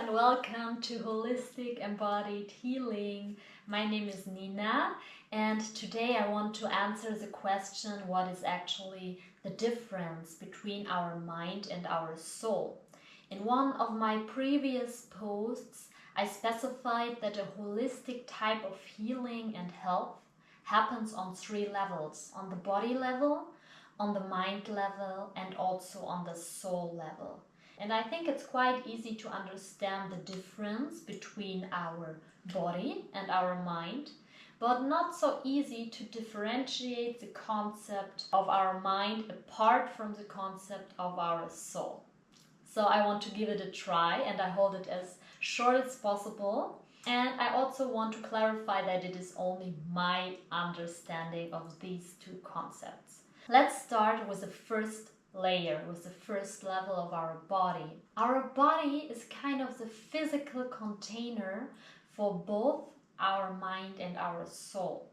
and welcome to Holistic Embodied Healing. My name is Nina, and today I want to answer the question, what is actually the difference between our mind and our soul? In one of my previous posts, I specified that a holistic type of healing and health happens on 3 levels: on the body level, on the mind level, and also on the soul level. And I think it's quite easy to understand the difference between our body and our mind, but not so easy to differentiate the concept of our mind apart from the concept of our soul. So I want to give it a try, and I hold it as short as possible. And I also want to clarify that it is only my understanding of these two concepts. Let's start with the first layer, with the first level of our body. Our body is kind of the physical container for both our mind and our soul.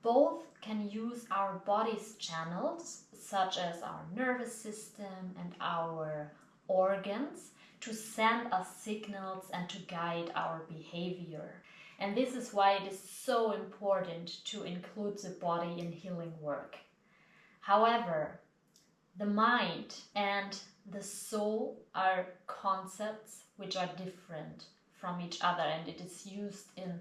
Both can use our body's channels, such as our nervous system and our organs, to send us signals and to guide our behavior. And this is why it is so important to include the body in healing work. However, the mind and the soul are concepts which are different from each other, and it is used in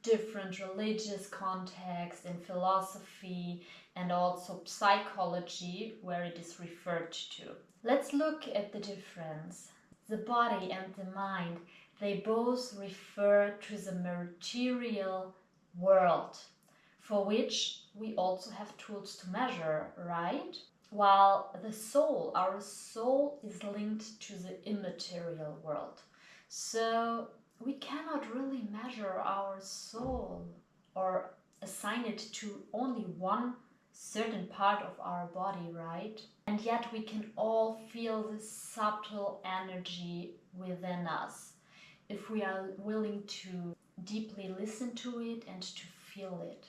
different religious contexts, in philosophy, and also psychology, where it is referred to. Let's look at the difference. The body and the mind, they both refer to the material world, for which we also have tools to measure, right? While the soul, our soul, is linked to the immaterial world. So we cannot really measure our soul or assign it to only one certain part of our body, right? And yet we can all feel this subtle energy within us if we are willing to deeply listen to it and to feel it.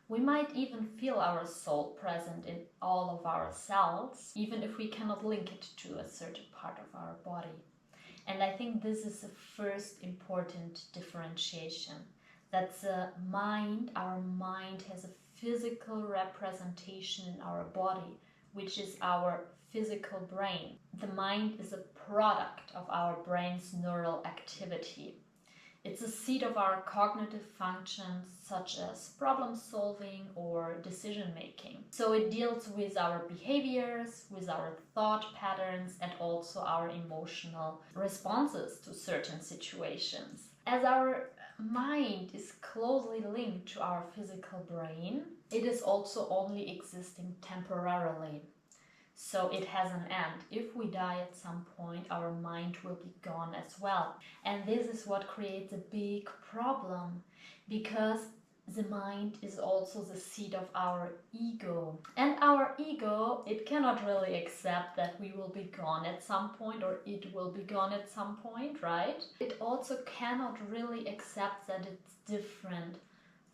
We might even feel our soul present in all of our cells, even if we cannot link it to a certain part of our body. And I think this is the first important differentiation, that our mind has a physical representation in our body, which is our physical brain. The mind is a product of our brain's neural activity. It's a seat of our cognitive functions, such as problem solving or decision making. So it deals with our behaviors, with our thought patterns, and also our emotional responses to certain situations. As our mind is closely linked to our physical brain, it is also only existing temporarily. So it has an end. If we die at some point, our mind will be gone as well. And this is what creates a big problem, because the mind is also the seat of our ego. And our ego, it cannot really accept that we will be gone at some point, or it will be gone at some point, right? It also cannot really accept that it's different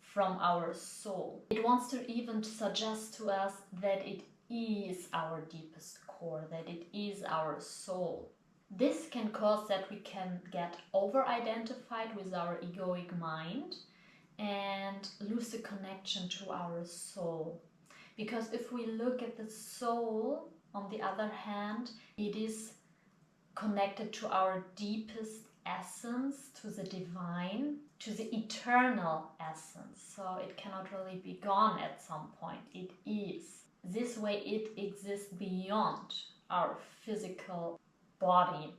from our soul. It wants to even suggest to us that it is our deepest core, that it is our soul. This can cause that we can get over-identified with our egoic mind and lose the connection to our soul. Because if we look at the soul, on the other hand, it is connected to our deepest essence, to the divine, to the eternal essence. So it cannot really be gone at some point. It is. This way it exists beyond our physical body,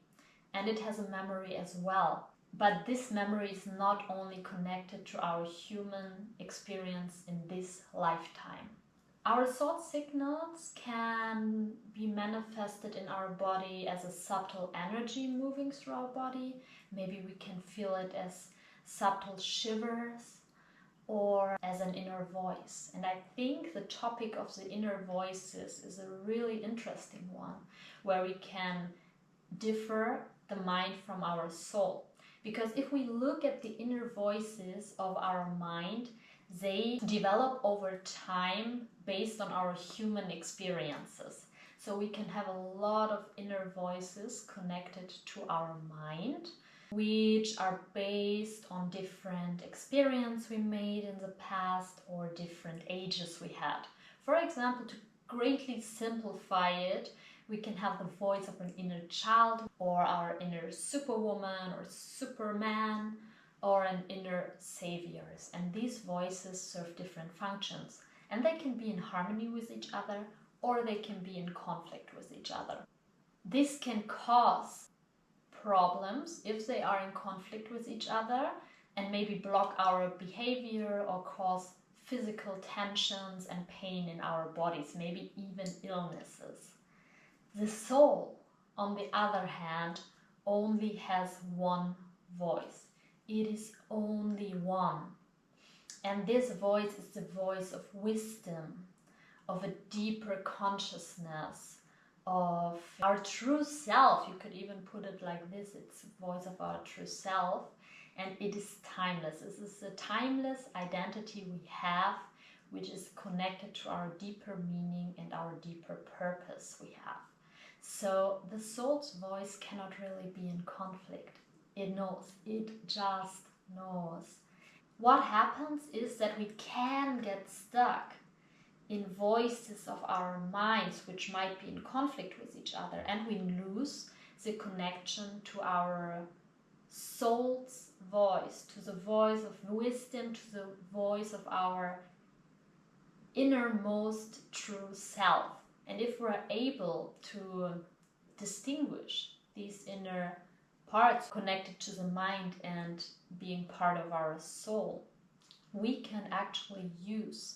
and it has a memory as well. But this memory is not only connected to our human experience in this lifetime. Our thought signals can be manifested in our body as a subtle energy moving through our body. Maybe we can feel it as subtle shivers, or as an inner voice. And I think the topic of the inner voices is a really interesting one, where we can differ the mind from our soul. Because if we look at the inner voices of our mind, they develop over time based on our human experiences. So we can have a lot of inner voices connected to our mind. which are based on different experience we made in the past or different ages we had. For example, to greatly simplify it, we can have the voice of an inner child or our inner superwoman or superman or an inner saviors. And these voices serve different functions, and they can be in harmony with each other or they can be in conflict with each other. This can cause problems if they are in conflict with each other and maybe block our behavior or cause physical tensions and pain in our bodies, maybe even illnesses. The soul, on the other hand, only has one voice. It is only one. And this voice is the voice of wisdom, of a deeper consciousness, of our true self. You could even put it like this: it's the voice of our true self, and it is timeless. This is the timeless identity we have, which is connected to our deeper meaning and our deeper purpose we have. So the soul's voice cannot really be in conflict. It knows, it just knows. What happens is that we can get stuck in voices of our minds which might be in conflict with each other, and we lose the connection to our soul's voice, to the voice of wisdom, to the voice of our innermost true self. And if we're able to distinguish these inner parts connected to the mind and being part of our soul, we can actually use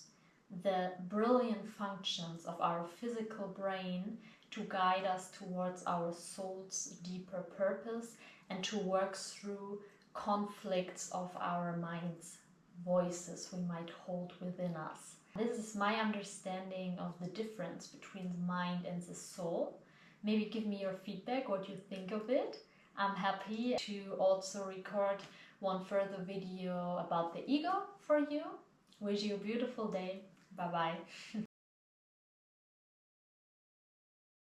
the brilliant functions of our physical brain to guide us towards our soul's deeper purpose and to work through conflicts of our mind's voices we might hold within us. This is my understanding of the difference between the mind and the soul. Maybe give me your feedback, what you think of it. I'm happy to also record one further video about the ego for you. Wish you a beautiful day. Bye bye.